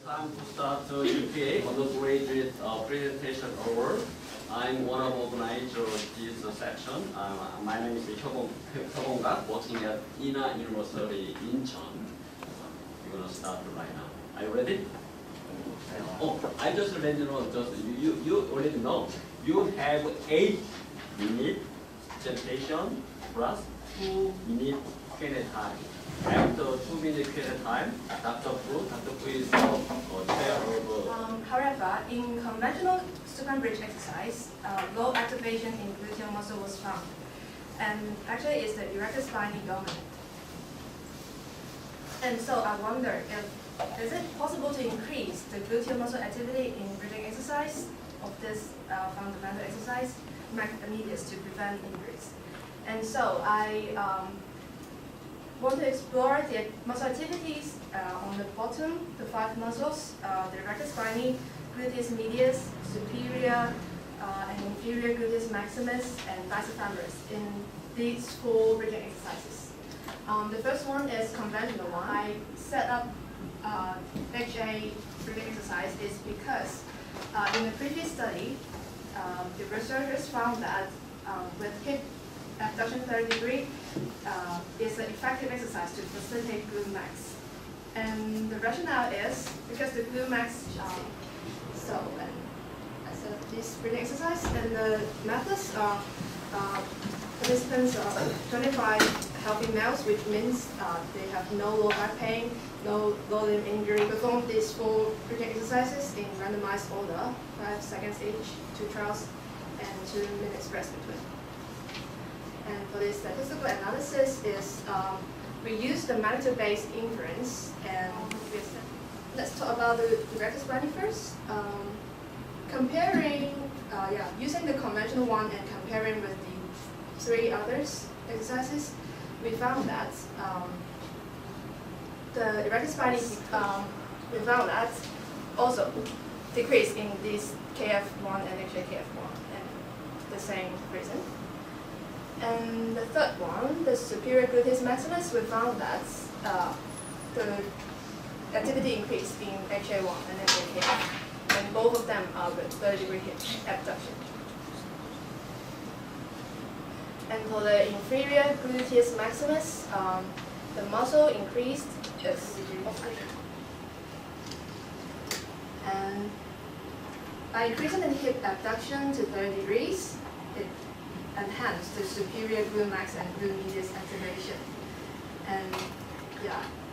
Time to start the UPA Undergraduate presentation award. I'm one of organizers of this section. My name is Hyobong-gak, working at Ina University Incheon. We're gonna start right now. Are you ready? Oh, I just let you know. You already know. You have 8-minute presentation plus 2-minute Q&A time. After 2-minute Q&A time, Dr. Fu is chair of. However, in conventional supine bridge exercise, low activation in gluteal muscle was found, and actually it's the erector spinae dominant. And so I wonder if is it possible to increase the gluteal muscle activity in bridging exercise of this fundamental exercise, medius, to prevent injuries. And so I want to explore the muscle activities on the bottom, the 5 muscles, the erector spinae, gluteus medius, superior and inferior gluteus maximus, and bicep in these 4 bridging exercises. The first one is conventional one. I set up HA bridging exercise is because in the previous study, the researchers found that with hip abduction 30 degree is an effective exercise to facilitate glute max. And the rationale is because the glute max, I set up this breathing exercise, and the methods are participants are 25 healthy males, which means they have no low back pain, no low limb injury. Perform these 4 breathing exercises in randomized order, 5 seconds each, 2 trials, and 2 minutes rest between. And for this statistical analysis is we use the magnitude-based inference, and let's talk about the erector spinae first. Using the conventional one and comparing with the 3 others exercises, we found that the erector spinae we found that also decrease in this KF1 and HAKF1, and the same reason. And the third one, the superior gluteus maximus, we found that the activity increased in HA1 and HAKF, and both of them are with 30-degree hip abduction. And for the inferior gluteus maximus, the muscle increased is and by increasing the hip abduction to 30 degrees, it enhance the superior glute max and glute medius activation. And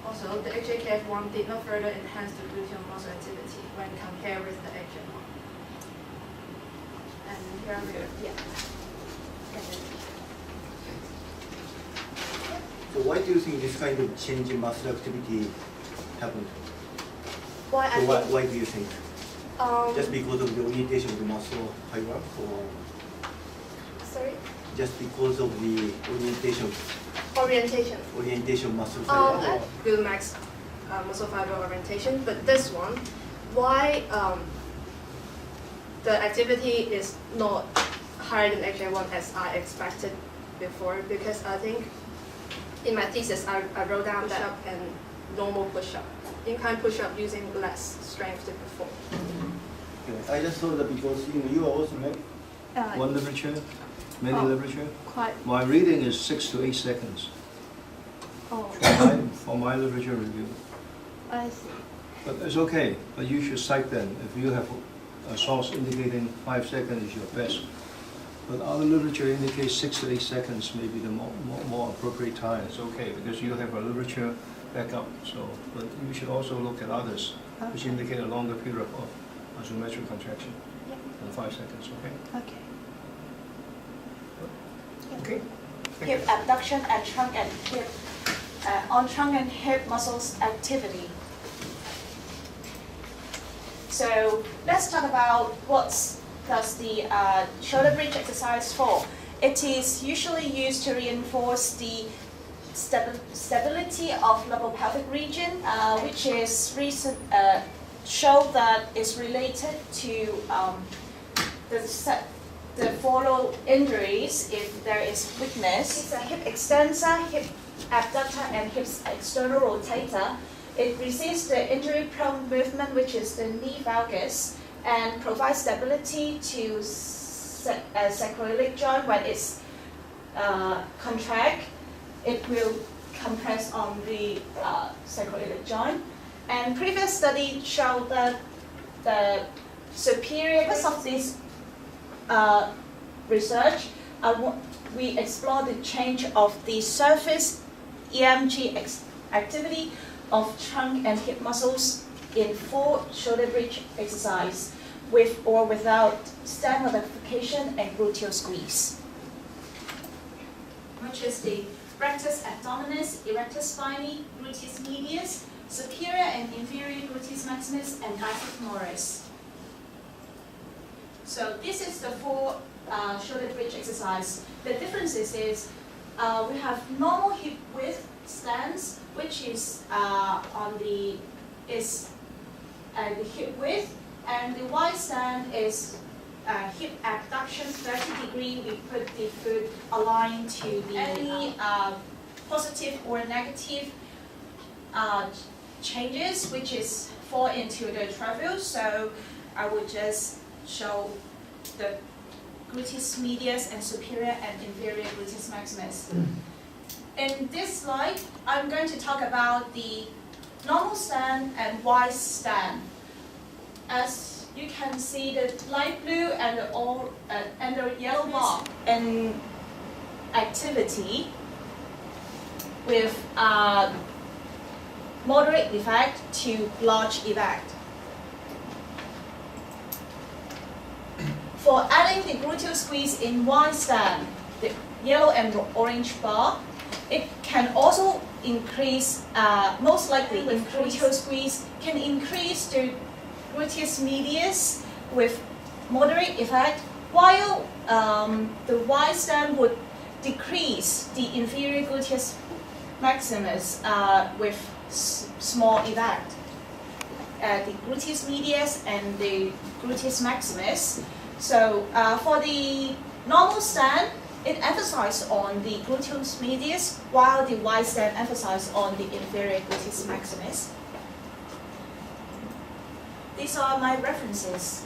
also the HAKF1 did not further enhance the gluteal muscle activity when compared with the HA1. And here we So why do you think this kind of change in muscle activity happened? Why do you think? Just because of the orientation of the muscle fiber, or? Sorry? Just because of the orientation muscle fiber? Glute max muscle fiber orientation, but this one, why the activity is not higher than HA1 as I expected before, because I think in my thesis I wrote down push-up and normal push-up, incline push-up using less strength to perform. Okay. I just thought that because you also make one literature, many literature. Quite. My reading is 6 to 8 seconds. Oh. For my literature review. I see. But it's okay. But you should cite them. If you have a source indicating 5 seconds is your best. But other literature indicates 6 to 8 seconds may be the more appropriate time. It's okay because you have a literature backup. So, but you should also look at others which indicate a longer period of isometric contraction than 5 seconds. Okay. Okay. Okay. Hip abduction and trunk and hip on trunk and hip muscles activity. So let's talk about what does the shoulder bridge exercise for. It is usually used to reinforce the stability of lumbar-pelvic region, which is show that is related to the follow injuries if there is weakness. It's a hip extensor, hip abductor, and hip external rotator. It resists the injury-prone movement, which is the knee valgus, and provides stability to sacroiliac joint. When it's contract, it will compress on the sacroiliac joint. And previous study showed that the superior, because of this research, we explored the change of the surface EMG activity of trunk and hip muscles in full shoulder bridge exercise, with or without stand modification and gluteal squeeze, which is the rectus abdominis, erectus spinae, gluteus medius, superior and inferior gluteus maximus, and bicep femoris. So this is the full shoulder bridge exercise. The differences is we have normal hip width stance, which is the hip width, and the wide stand is hip abduction 30 degree. We put the foot aligned to the any positive or negative changes, which is fall into the travel. So I would just show the gluteus medius and superior and inferior gluteus maximus. In this slide, I'm going to talk about the normal stand and wide stand. As you can see, the light blue and the yellow bar in activity with moderate effect to large effect. For adding the gluteal squeeze in wide stand, the yellow and orange bar, it can also increase, most likely with gluteal squeeze, can increase the gluteus medius with moderate effect, while the wide stand would decrease the inferior gluteus maximus with small effect. The gluteus medius and the gluteus maximus. So for the normal stand, it emphasizes on the gluteus medius, while the wide stand emphasizes on the inferior gluteus maximus. These are my references.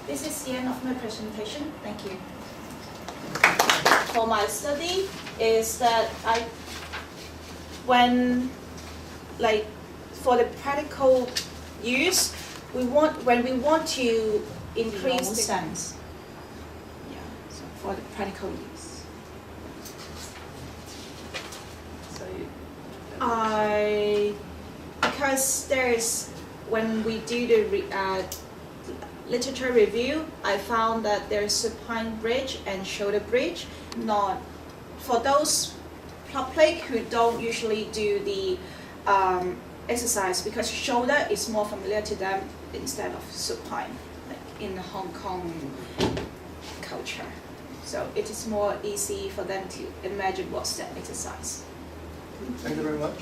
This is the end of my presentation. Thank you. For my study is that for the practical use, when we want to increase the stance. Yeah, so for the practical use. So because when we do the literature review, I found that there's supine bridge and shoulder bridge. Not for those public who don't usually do the exercise, because shoulder is more familiar to them instead of supine, like in the Hong Kong culture. So it is more easy for them to imagine what's that exercise. Thank you very much.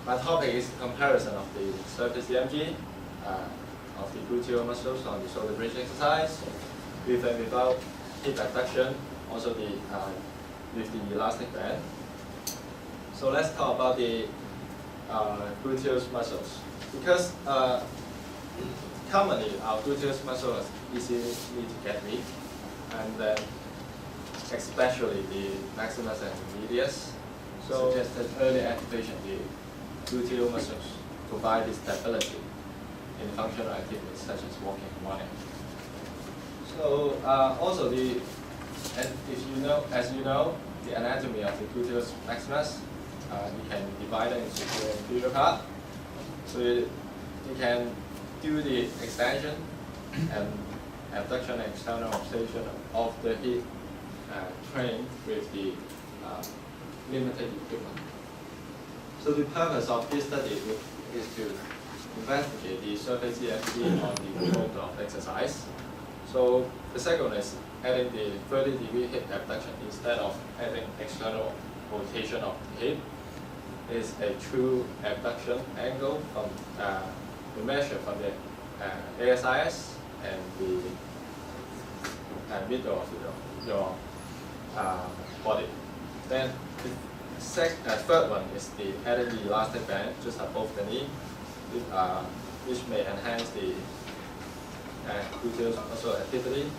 My topic is comparison of the surface EMG of the gluteal muscles on the shoulder bridge exercise with and without hip abduction, also with the elastic band. So let's talk about the gluteus muscles, because commonly our gluteus muscles easily to get weak, and then especially the maximus and medius. So suggested early activation, the gluteal muscles provide the stability in functional activities such as walking and running. So also as you know, the anatomy of the gluteus maximus, you can divide it into superior and inferior part. So you can do the extension and abduction and external rotation of the hip trained with the limited equipment. So the purpose of this study is to investigate the surface EMG on the mode of exercise. So the second is adding the 30-degree hip abduction instead of adding external rotation of the hip. Is a true abduction angle from the measure from the ASIS and the middle of your body. Then the third one is the adding the elastic band just above the knee, which may enhance the gluteus muscle activity.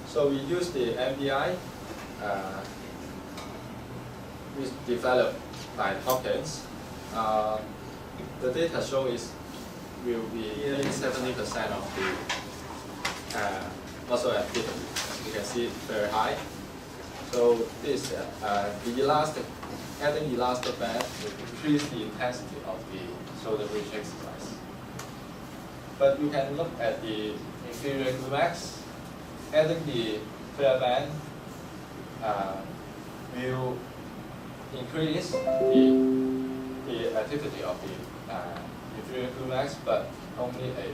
So we use the MBI, which developed by Hopkins. The data show will be 70% of the muscle activity. You can see it very high. So this adding elastic band will increase the intensity of the shoulder bridge exercise. But you can look at the inferior glute max. Adding the flare band will increase the activity of the inferior glute max, but only a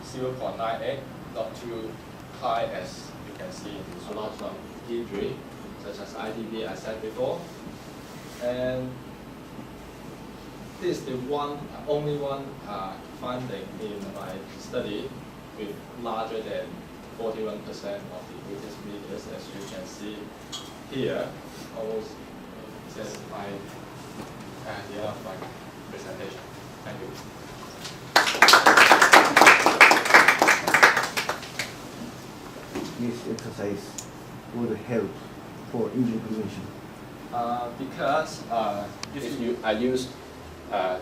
0.98, not too high as you can see in a lot of injury, such as IDB I said before. And this is the only one finding in my study with larger than 41% of the gluteus medius, as you can see here. Almost just the end of my presentation. Thank you. This exercise would help for injury prevention? Because if I use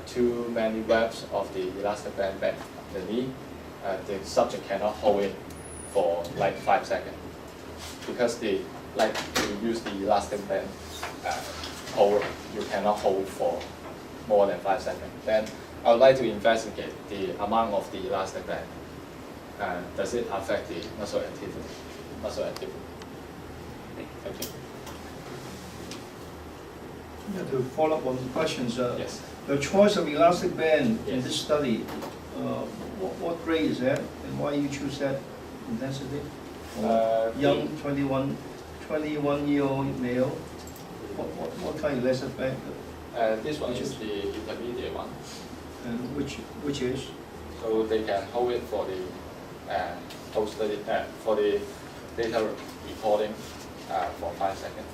too many reps of the elastic band back the knee, the subject cannot hold it for like 5 seconds. Because you use the elastic band hold, you cannot hold for more than 5 seconds. Then I would like to investigate the amount of the elastic band. Does it affect the muscle activity? Thank you. Yeah, to follow up on the questions, Yes. the choice of elastic band in Yes. this study, what grade is that, and why you choose that intensity? Young 21-year-old male. What kind of elastic band? This one is the intermediate one. And which is? So they can hold it for the post study for the data recording for 5 seconds.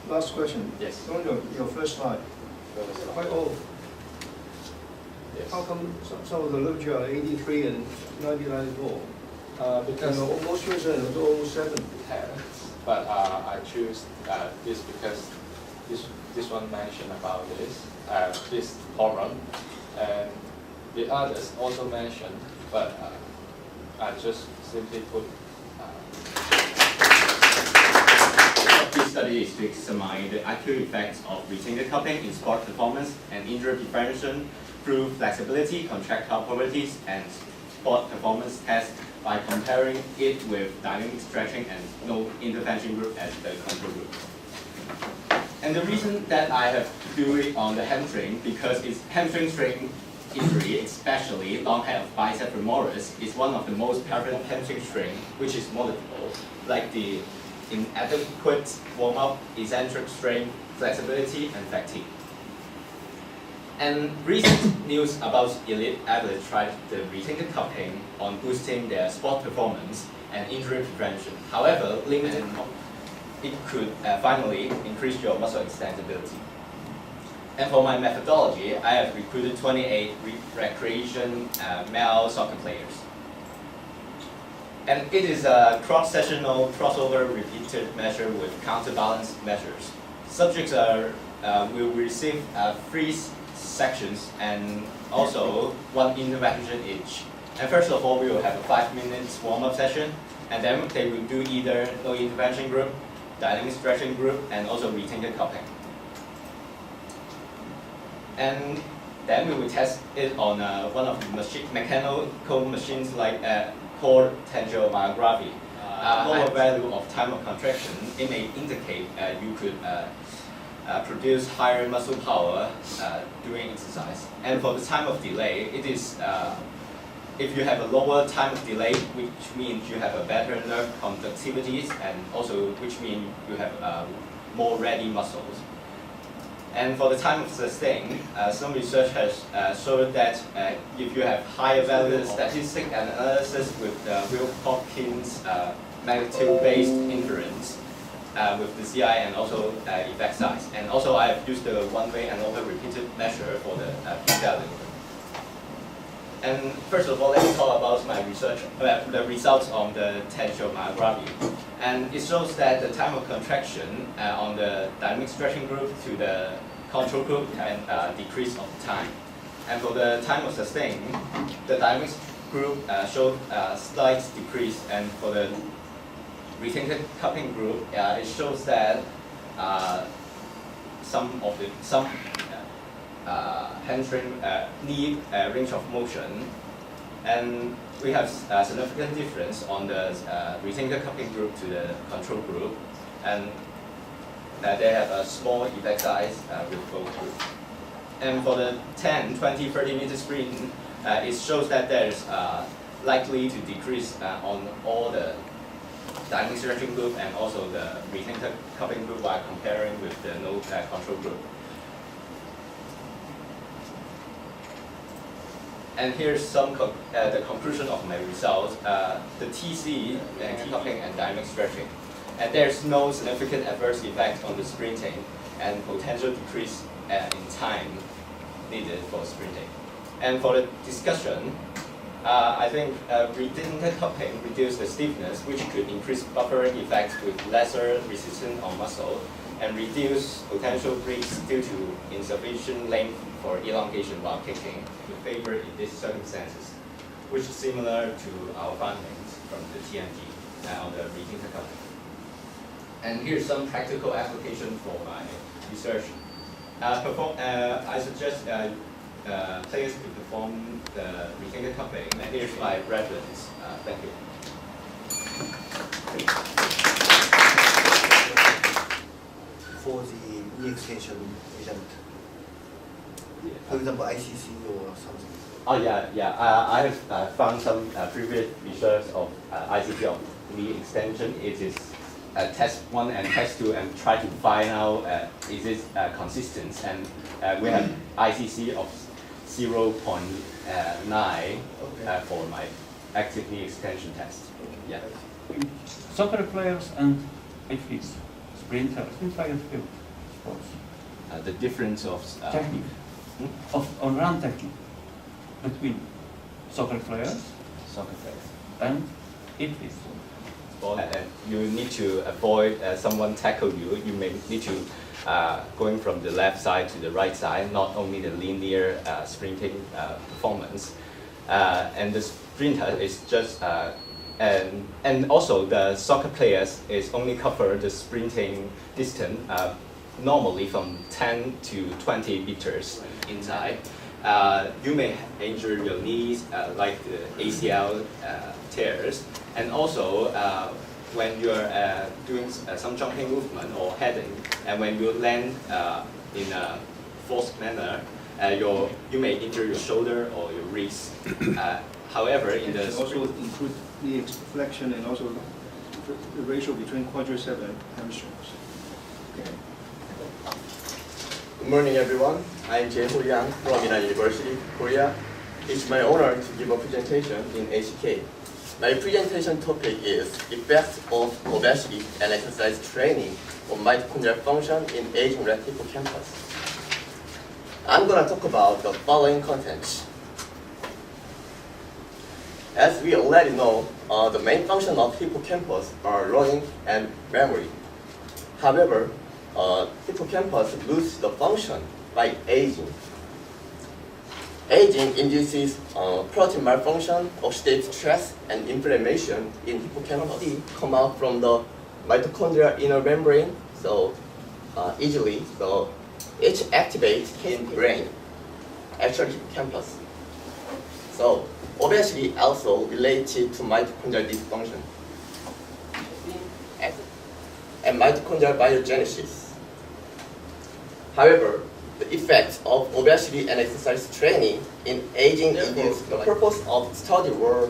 Last question. Yes. On your first slide, quite old. Yes. How come some of the literature are 83 and 1994? Because most recent was almost 70. but I choose this because this one mentioned about this hormone, and the others also mentioned, but I just simply put. This study is to examine the accurate effects of retainer cupping in sport performance and injury prevention through flexibility, contractile properties, and sport performance tests by comparing it with dynamic stretching and no intervention group as the control group. And the reason that I have to do it on the hamstring, because it's hamstring strain injury, especially long head of bicep femoris, is one of the most prevalent hamstring strain, which is multiple, like the inadequate warm-up, eccentric strain, flexibility, and fatigue. And recent news about elite athletes tried the retainer cupping on boosting their sport performance and injury prevention. However, limited, it could finally increase your muscle extensibility. And for my methodology, I have recruited 28 recreation male soccer players. And it is a cross-sectional crossover repeated measure with counterbalance measures. Subjects will receive 3 sections and also 1 intervention each. And first of all, we will have a 5 minutes warm-up session, and then they will do either no intervention group, dynamic stretching group, and also retainer cupping. And then we will test it on one of the mechanical machines like core tensiomyography. Lower value of time of contraction, it may indicate you could produce higher muscle power during exercise. And for the time of delay, it is if you have a lower time of delay, which means you have a better nerve conductivity, and also which means you have more ready muscles. And for the time of sustain, some research has shown that if you have higher value statistic analysis with Will Hopkins magnitude-based inference with the CI and also effect size. And also I have used the one-way and over repeated measure for the p-value. And first of all, let me talk about my research, the results on the tensiomyography. And it shows that the time of contraction on the dynamic stretching group to the control group can decrease of time. And for the time of sustain, the dynamic group showed a slight decrease, and for the retained cupping group, it shows that some hamstring knee range of motion, and we have a significant difference on the retained cupping group to the control group, and they have a small effect size with both groups. And for the 10, 20, 30 meter sprint, it shows that there is likely to decrease on all the dynamic stretching group and also the retained cupping group while comparing with the no control group. And here's some the conclusion of my results. The TC, the anti-cupping and dynamic stretching. And there's no significant adverse effect on the sprinting and potential decrease in time needed for sprinting. And for the discussion, I think retained cupping reduces the stiffness, which could increase buffering effect with lesser resistance on muscle, and reduce potential breaks due to insufficient length for elongation while kicking, to favor in these circumstances, which is similar to our findings from the TMD on the retained cupping. And here's some practical application for my research. I suggest players to perform the retained cupping, and here's my reference. Thank you. For the knee extension agent, for example, ICC or something. Oh yeah. I have found some previous research of ICC of knee extension. It is test 1 and test 2 and try to find out is it consistent, and we have ICC of 0.9 for my active knee extension test. Yeah. Soccer players and athletes, sprinters, in track and field sports. The difference of Technique, on run technique between soccer players and athletes. You need to avoid someone tackle you. You may need to going from the left side to the right side, not only the linear sprinting performance. And the sprinter is just, and also the soccer players is only cover the sprinting distance normally from 10 to 20 meters inside. You may injure your knees like the ACL tears, and also when you're doing some jumping movement or heading, and when you land in a forced manner, you may injure your shoulder or your wrist. However, in the also include knee flexion and also the ratio between quadriceps and hamstrings. Okay. Good morning, everyone. I'm Jae-ho Yang from Iran University, Korea. It's my honor to give a presentation in ACK. My presentation topic is effects of obesity and exercise training on mitochondrial function in aging rat hippocampus. I'm going to talk about the following contents. As we already know, the main function of hippocampus are learning and memory. However, hippocampus loses the function by aging. Aging induces protein malfunction, oxidative stress, and inflammation in hippocampus. Come out from the mitochondrial inner membrane, so easily. So it activates in brain, actually hippocampus. So obesity also related to mitochondrial dysfunction and mitochondrial biogenesis. However, the effects of obesity and exercise training in aging is the purpose of study were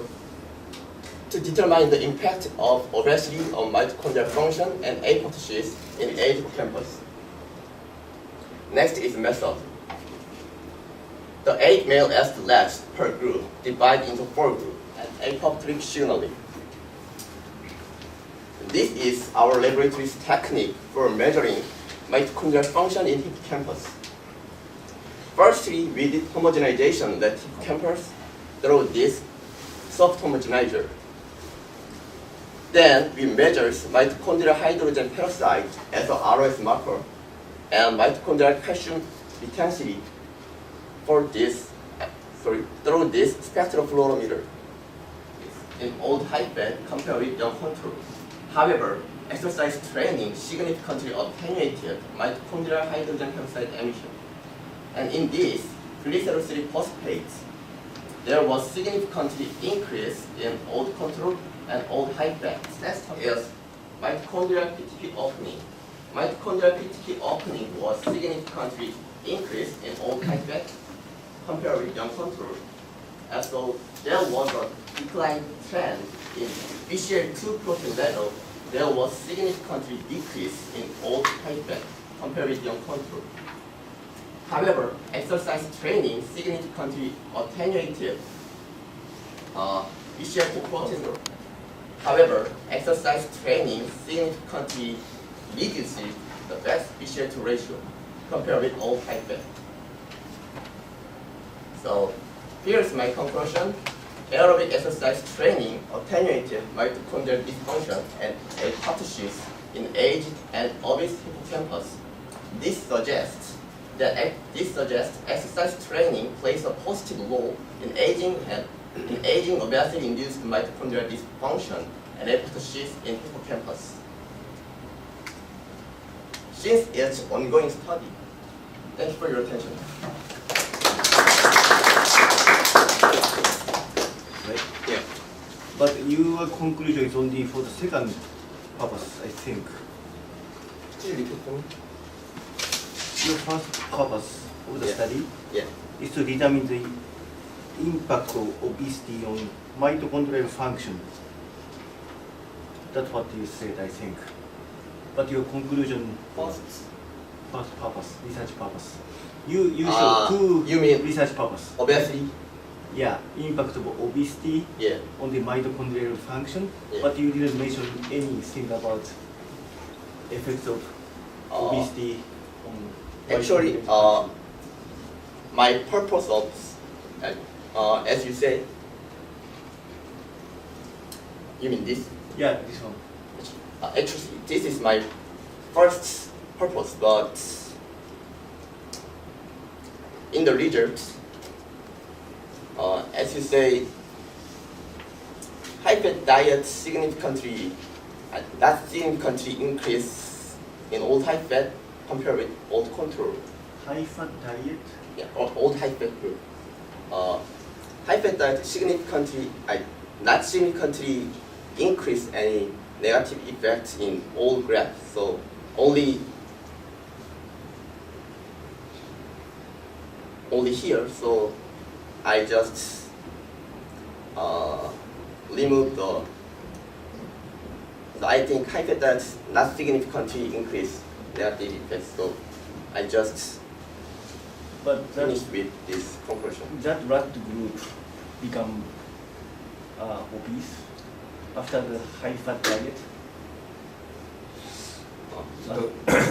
to determine the impact of obesity on mitochondrial function and apoptosis in aging hippocampus. Next is method. The 8 male athletes per group divided into 4 groups and apoptotic signally. this is our laboratory's technique for measuring mitochondrial function in hippocampus. Firstly, we did homogenization at hippocampus through this soft homogenizer. Then we measured mitochondrial hydrogen peroxide as a ROS marker and mitochondrial calcium intensity for this, through this spectrophlorometer in old high-fat compared with young control. However, exercise training significantly attenuated mitochondrial hydrogen peroxide emission. And in this glycerol 3 phosphates, there was significantly increase in old control and old high-fat. Next is mitochondrial PTP opening. Mitochondrial PTP opening was significantly increased in old high-fat compared with young control. And so there was a decline trend in BCL2 protein level. There was significantly decrease in old high-fat compared with young control. However, exercise training significantly attenuated BCL2 protein. However, exercise training significantly reduces the best BCL2 ratio compared with old high-fat. So here's my conclusion. Aerobic exercise training attenuated mitochondrial dysfunction and apoptosis in aged and obese hippocampus. This suggests exercise training plays a positive role in aging obesity-induced mitochondrial dysfunction and apoptosis in hippocampus. Since it's an ongoing study, thank you for your attention. Right? Yeah. But your conclusion is only for the second purpose, I think. Could you repeat for me? Your first purpose of the Yeah. study Yeah. is to determine the impact of obesity on mitochondrial function. That's what you said, I think. But your conclusion, First. first purpose, research purpose. You show two you mean research purpose. obesity? Yeah, impact of obesity Yeah. on the mitochondrial function, Yeah. but you didn't mention anything about effects of obesity on Actually, mitochondrial function. my purpose of, as you say, you mean this? Yeah, this one. Actually, this is my first purpose, but in the results, as you say, high-fat diet significantly, not significantly increase in old high-fat compared with old control. High-fat diet? Yeah, old high-fat group. High-fat diet significantly, not significantly increase any negative effects in old graph. So only here. So I just remove the. So I think high-fat diet not significantly increase negative effects. So I just But that, finished with this conclusion. that rat group become obese after the high-fat diet?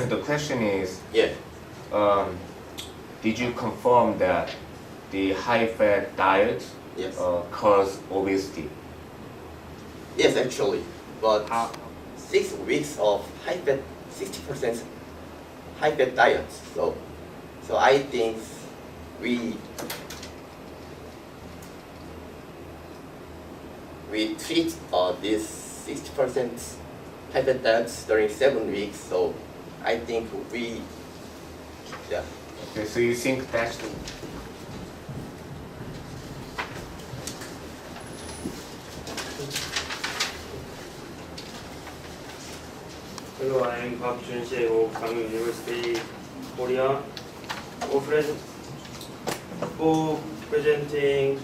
The question is, Yeah. did you confirm that the high-fat diet Yes. cause obesity? Yes, actually, but How? 6 weeks of high-fat, 60% high-fat diet. So I think we treat this 60% high-fat diet during 7 weeks. So I think yeah. Okay, so you think that's Hello, I am Park Jun-se of Kangwon University, Korea. For presenting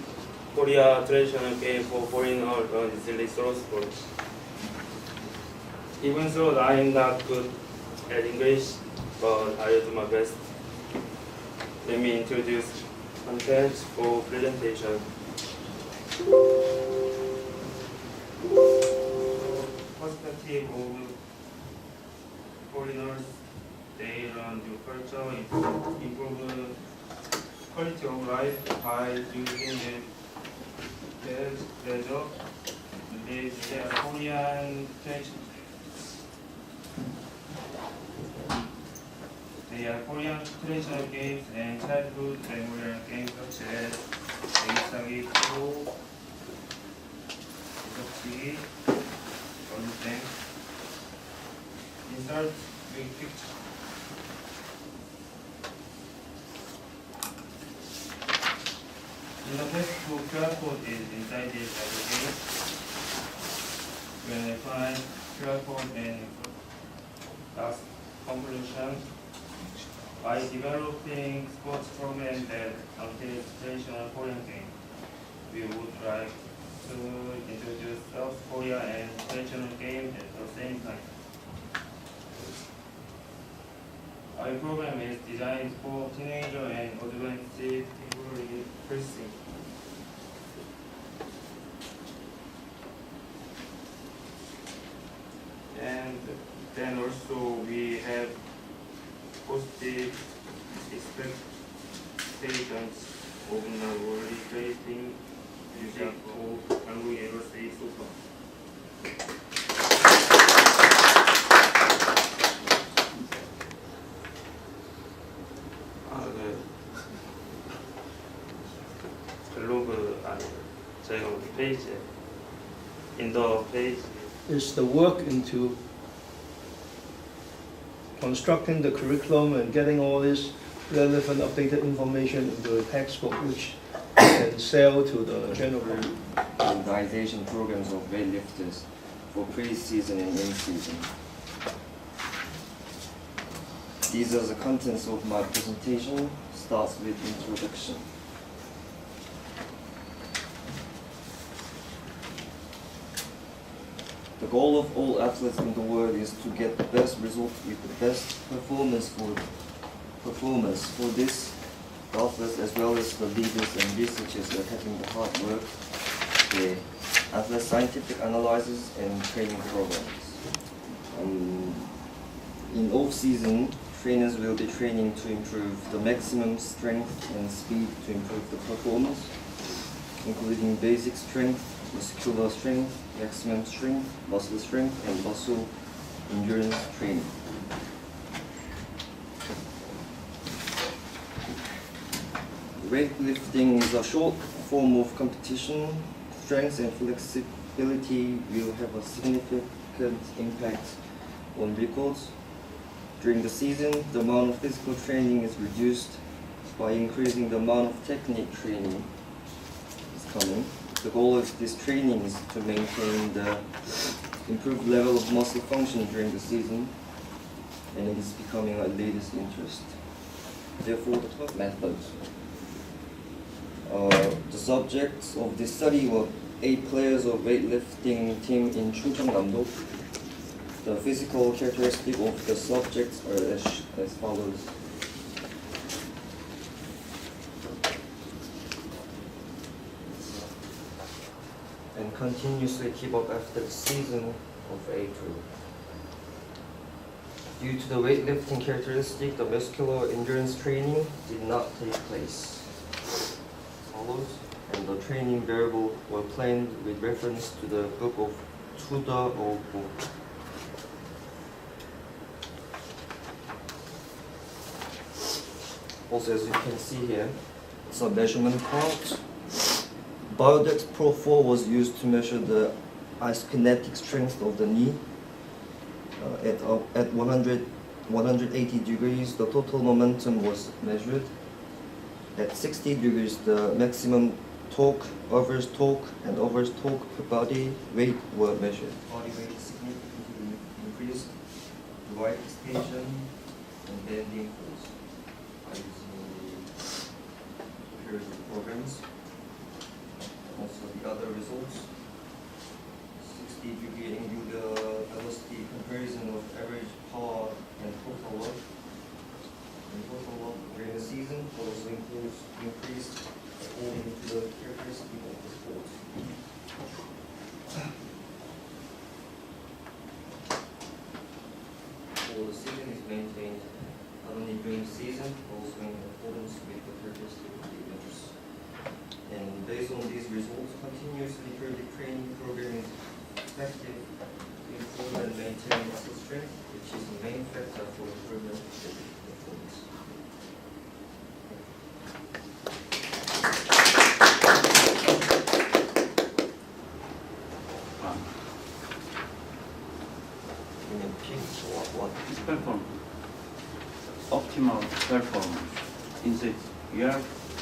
Korea traditional game for foreigner is resourceful. Even though I am not good at English, but I will do my best. Let me introduce content for presentation. First perspective of foreigners, they learn new culture, improve quality of life by using the pleasure. They are Korean tradition. They are Korean traditional games and childhood memorial games such as ACK, Untitled, Undergraduate. Insert with picture. In the textbook, QR code is inside this game. When I find QR code and last conclusion, by developing sports program that contains traditional Korean game, we would like to introduce South Korea and traditional game at the same time. Our program is designed for teenager and advanced people increasing. And then also we have positive expectations of not only creating music or 한국 에러스의 소파. 블로그 안에 저희가 우리 페이지에 in the page Is the work into constructing the curriculum and getting all this relevant updated information into a textbook which can sell to the general public. Organization programs of weightlifters for pre-season and in-season. These are the contents of my presentation. Starts with introduction. The goal of all athletes in the world is to get the best result with the best performance. For this, the athletes as well as the leaders and researchers are having the hard work, the athlete scientific analysis and training programs. In off-season, trainers will be training to improve the maximum strength and speed to improve the performance, including basic strength, muscular strength, maximum strength, muscle strength, and muscle endurance training. Weightlifting is a short form of competition. Strength and flexibility will have a significant impact on records. During the season, the amount of physical training is reduced by increasing the amount of technique training is coming. The goal of this training is to maintain the improved level of muscle function during the season, and it is becoming a latest interest. Therefore, the methods. The subjects of this study were 8 players of weightlifting team in Chungcheongnam-do. The physical characteristics of the subjects are as follows. And continuously keep up after the season of April. Due to the weightlifting characteristic, the muscular endurance training did not take place. And the training variable were planned with reference to the book of Tuda or book. Also, as you can see here, it's a measurement part. Biodex Pro 4 was used to measure the isokinetic strength of the knee. At 180 degrees, the total momentum was measured. At 60 degrees, the maximum torque, average torque, and average torque per body weight were measured. Body weight significantly increased, wide extension, and bending force by using the periodic programs. Also the other results. 60-degree angular velocity comparison of average power and total work. And total work during the season also increased according to the characteristic of the sport. optimal performance? Is it your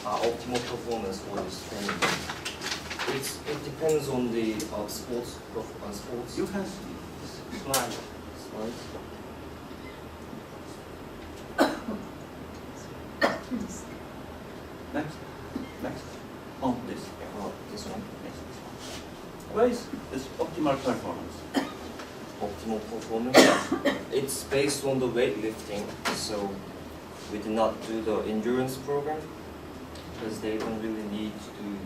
Optimal performance for this training. It depends on the sports. you can see this slide. Slides. Next. On this. This one. Yes, this one. Where is this optimal performance? Optimal performance. It's based on the weightlifting, so we did not do the endurance program because they don't really need to do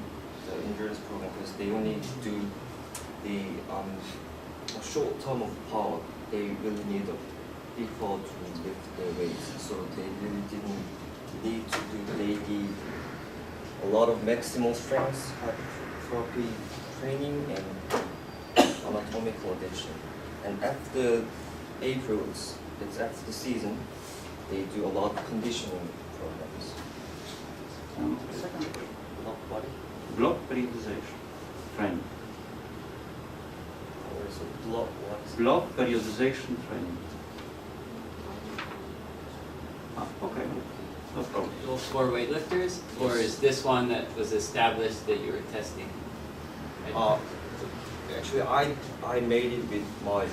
the endurance program because they only do the a short term of power. They really need a big power to lift their weights, so they really didn't need to do daily a lot of maximal strength, hypertrophy training, and anatomical addition. And after April, it's after the season, they do a lot of conditioning programs. Second, Block body. block periodization training. Or is it block what? Block periodization training. Okay, no problem. For weightlifters, or is this one that was established that you were testing? Actually, I made it with my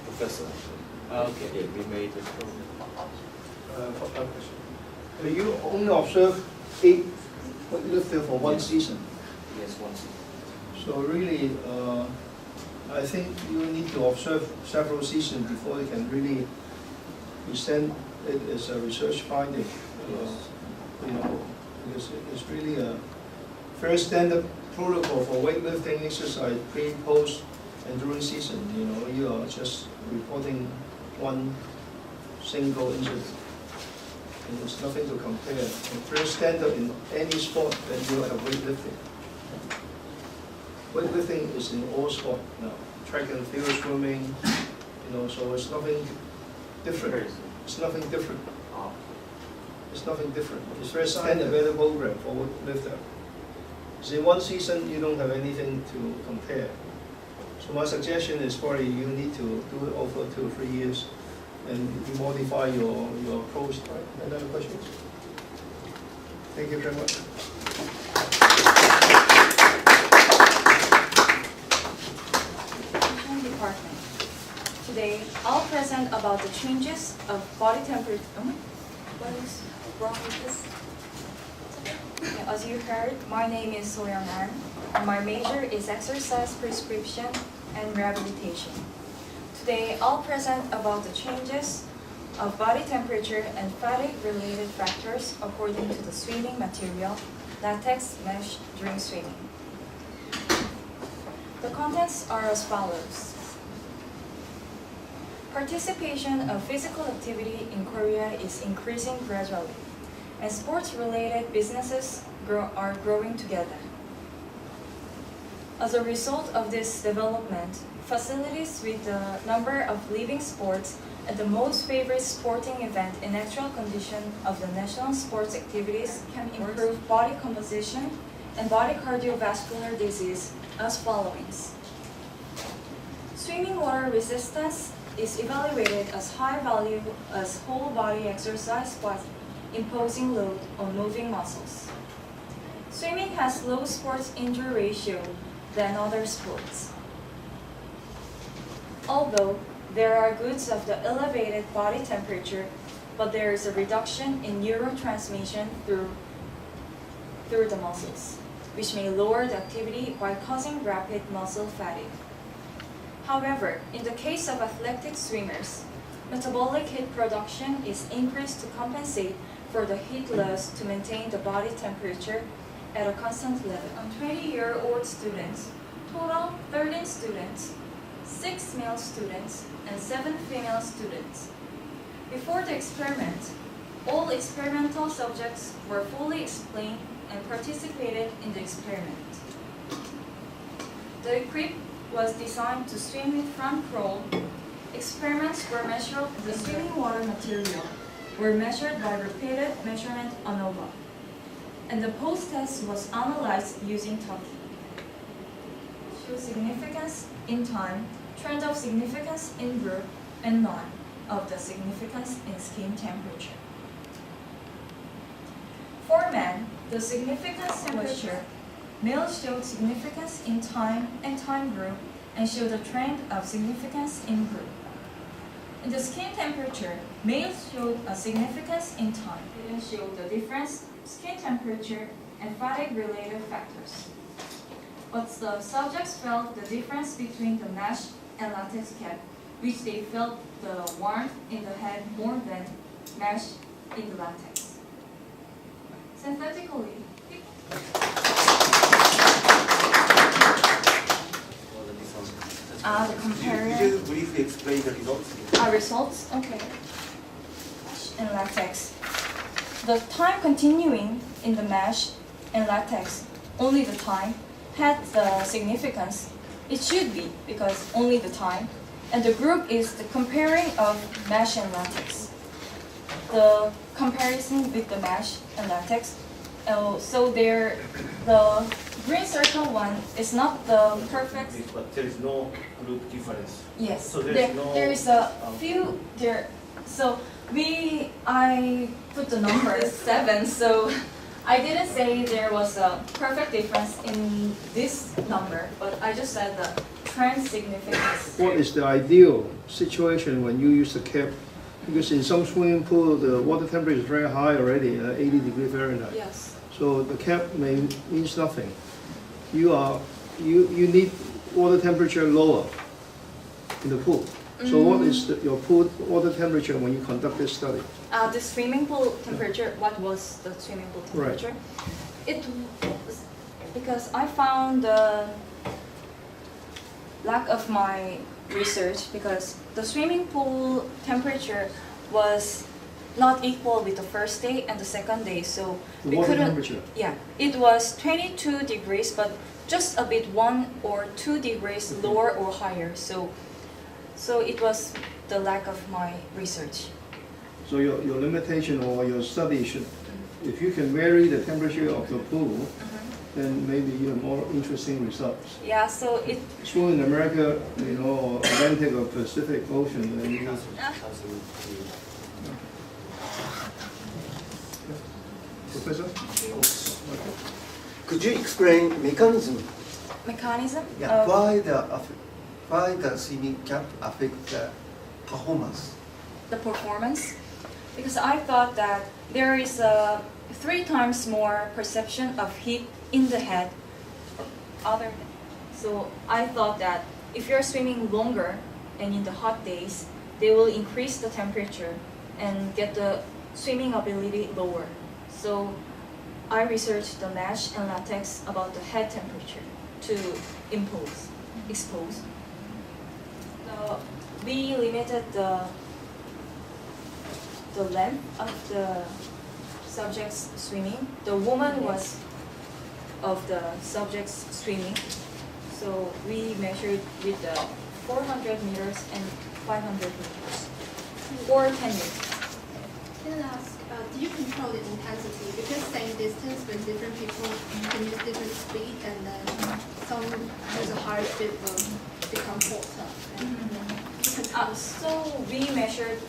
professor. Okay. Yeah, we made it program. You only observe 8 weightlifters for one season. Yes, one season. So really, I think you need to observe several seasons before you can really present it as a research finding. You know, because it's really a very standard protocol for weightlifting exercise pre-post endurance season. You know, you are just reporting one single injury. And there's nothing to compare. It's very standard in any sport that you have weightlifting. Weightlifting is in all sport now. Track and field, swimming, you know, so it's nothing different. It's nothing different. It's nothing different. It's very standard program for weightlifter. So in one season, you don't have anything to compare. So my suggestion is probably you need to do it over 2 or 3 years and you modify your approach. Right? Any other questions? Thank you very much. Department. Today, I'll present about the changes of body temperature. What is wrong with this? As you heard, my name is So-young An, and my major is exercise prescription and rehabilitation. Today, I'll present about the changes of body temperature and fatigue-related factors according to the swimming material, latex mesh during swimming. The contents are as follows. Participation of physical activity in Korea is increasing gradually, and sports-related businesses are growing together. As a result of this development, facilities with the number of living sports at the most favorite sporting event in actual condition of the national sports activities can improve body composition and body cardiovascular disease as follows. Swimming water resistance is evaluated as high value as whole body exercise by imposing load on moving muscles. Swimming has low sports injury ratio than other sports. Although there are goods of the elevated body temperature, but there is a reduction in neurotransmission through the muscles, which may lower the activity by causing rapid muscle fatigue. However, in the case of athletic swimmers, metabolic heat production is increased to compensate for the heat loss to maintain the body temperature at a constant level. On 20-year-old students, total 13 students, 6 male students, and 7 female students. Before the experiment, all experimental subjects were fully explained and participated in the experiment. The equipment was designed to swim with front crawl. Experiments were measured. The swimming water material were measured by repeated measurement ANOVA, and the post-test was analyzed using Turkey. Show significance in time, trend of significance in group, and none of the significance in skin temperature. For men, the significance temperature, males showed significance in time and time group and showed a trend of significance in group. In the skin temperature, males showed a significance in time. It showed the difference, skin temperature, and fatigue-related factors. But the subjects felt the difference between the mesh and latex cap, which they felt the warmth in the head more than mesh in the latex. Synthetically, the comparison. Could you briefly explain the results? Results? Okay. Mesh and latex. The time continuing in the mesh and latex, only the time, had the significance. It should be, because only the time. And the group is the comparing of mesh and latex. The comparison with the mesh and latex. So the green circle one is not the perfect. But there is no group difference. Yes, So there is a few there. So I put the number 7. So I didn't say there was a perfect difference in this number, but I just said the trend significance. What is the ideal situation when you use the cap? Because in some swimming pool, the water temperature is very high already, 80 degrees Fahrenheit. Yes. So the cap means nothing. You need water temperature lower in the pool. So what is your pool water temperature when you conduct this study? The swimming pool temperature. What was the swimming pool temperature? Right. It was because I found the lack of my research, because the swimming pool temperature was not equal with the first day and the second day, so the we water couldn't. Temperature. Yeah, it was 22 degrees, but just a bit 1 or 2 degrees lower or higher. So it was the lack of my research. So your limitation or your study should, if you can vary the temperature of the pool, then maybe you have more interesting results. Yeah, so it. Swim in America, or Atlantic or Pacific Ocean, then you Professor? Could you explain mechanism? Mechanism? Yeah. Why the swimming cap affect the performance? The performance? Because I thought that there is 3 times more perception of heat in the head. So I thought that if you're swimming longer and in the hot days, they will increase the temperature and get the swimming ability lower. So I researched the mesh and latex about the head temperature to expose. We limited the length of the subject's swimming. The woman was of the subject's swimming. So we measured with the 400 meters and 500 meters for 10 minutes. Can I ask, do you control the intensity? Because same distance when different people can use different speed, and then some use a higher speed will become hotter. So we measured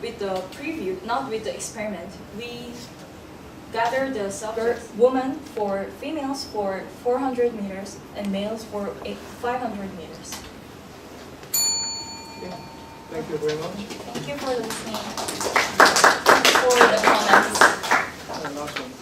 with the preview, not with the experiment. We gathered the subjects, women for females for 400 meters and males for 500 meters. Yeah. Thank you very much. Thank you for listening. For the comments. Last one.